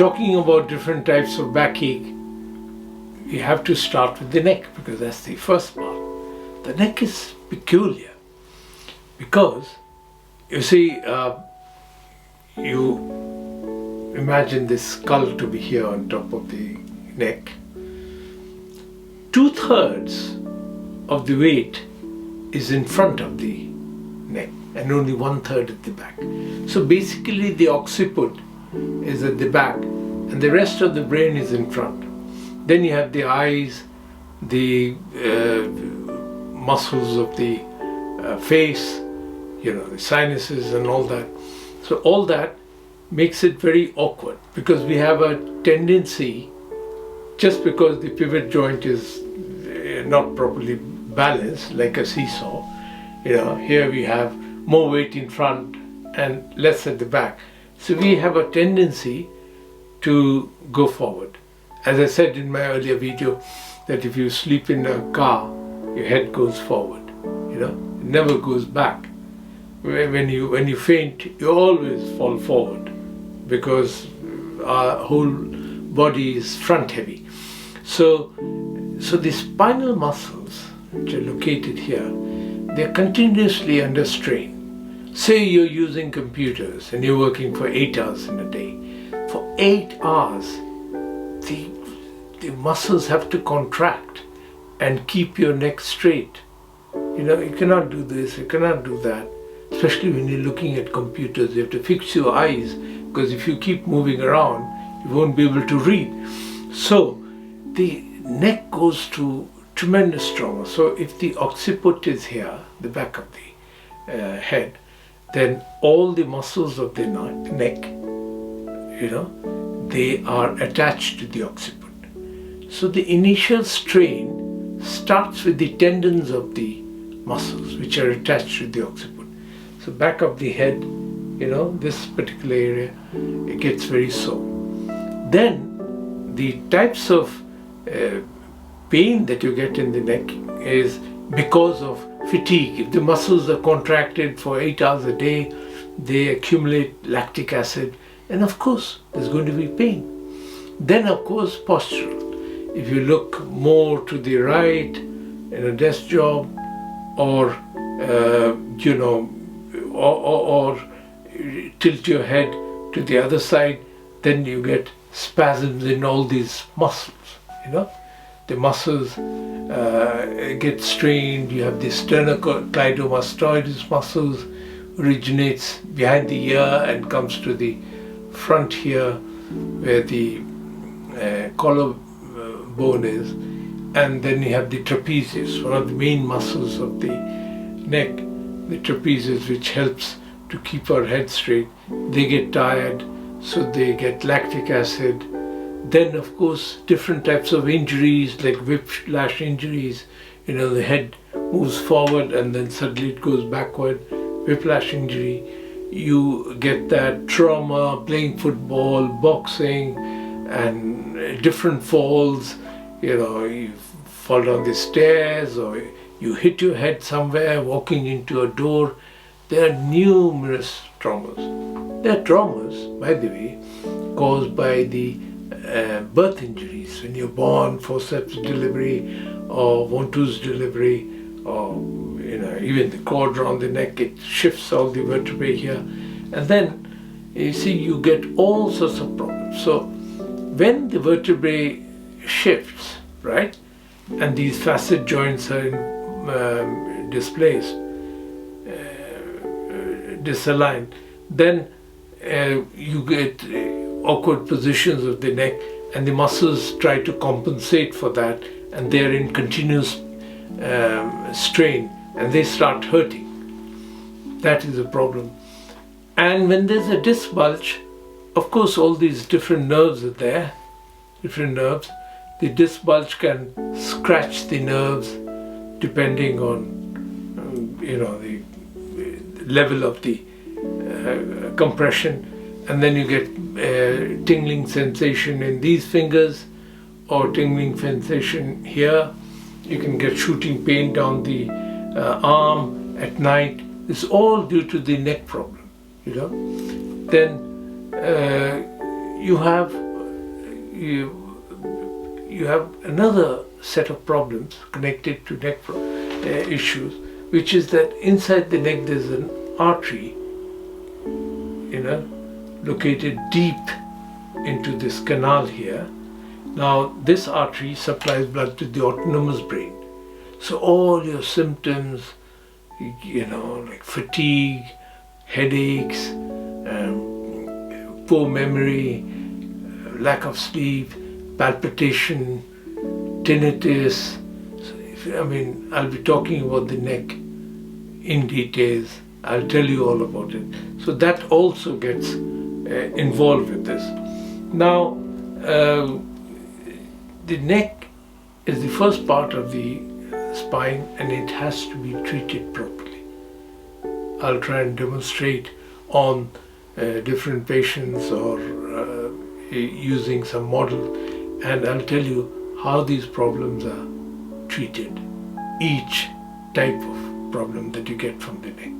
talking about different types of backache, you have to start with the neck because that's the first part. The neck is peculiar because, you see, you imagine this skull to be here on top of the neck. 2/3 of the weight is in front of the neck and only 1/3 at the back. So basically the occiput is at the back and the rest of the brain is in front. Then you have the eyes, the muscles of the face, the sinuses and all that. So all that makes it very awkward because we have a tendency, just because the pivot joint is not properly balanced like a seesaw, here we have more weight in front and less at the back. So we have a tendency to go forward. As I said in my earlier video, that if you sleep in a car, your head goes forward, it never goes back. When you faint, you always fall forward because our whole body is front heavy. So the spinal muscles, which are located here, they're continuously under strain. Say you're using computers and you're working for 8 hours in a day. For 8 hours, the muscles have to contract and keep your neck straight. You cannot do this, you cannot do that. Especially when you're looking at computers, you have to fix your eyes because if you keep moving around, you won't be able to read. So the neck goes through tremendous trauma. So if the occiput is here, the back of the head, then all the muscles of the neck, they are attached to the occiput. So the initial strain starts with the tendons of the muscles which are attached to the occiput. So back of the head, this particular area, it gets very sore. Then the types of pain that you get in the neck is because of fatigue. If the muscles are contracted for 8 hours a day, they accumulate lactic acid, and of course there's going to be pain. Then of course postural. If you look more to the right in a desk job, or tilt your head to the other side, then you get spasms in all these muscles. The muscles get strained. You have the sternocleidomastoidus muscles, originates behind the ear and comes to the front here where the collarbone is, and then you have the trapezius, one of the main muscles of the neck, the trapezius, which helps to keep our head straight. They get tired, so they get lactic acid. Then of course different types of injuries like whiplash injuries, the head moves forward and then suddenly it goes backward, whiplash injury. You get that trauma playing football, boxing, and different falls. You fall down the stairs or you hit your head somewhere walking into a door. There are numerous traumas. There are traumas, by the way, caused by the birth injuries. When you're born, forceps delivery or ventouse delivery, or even the cord around the neck, it shifts all the vertebrae here, and then you see you get all sorts of problems. So when the vertebrae shifts, right, and these facet joints are displaced, disaligned, then you get awkward positions of the neck, and the muscles try to compensate for that, and they're in continuous strain, and they start hurting. That is a problem. And when there's a disc bulge, of course all these different nerves are there, different nerves. The disc bulge can scratch the nerves depending on the level of the compression, and then you get tingling sensation in these fingers or tingling sensation here. You can get shooting pain down the arm at night. It's all due to the neck problem, Then you have you have another set of problems connected to neck issues, which is that inside the neck there's an artery, located deep into this canal here. Now this artery supplies blood to the autonomous brain. So all your symptoms, like fatigue, headaches, poor memory, lack of sleep, palpitation, tinnitus. I'll be talking about the neck in details. I'll tell you all about it. So that also gets involved with this. Now, the neck is the first part of the spine and it has to be treated properly. I'll try and demonstrate on different patients or using some model, and I'll tell you how these problems are treated, each type of problem that you get from the neck.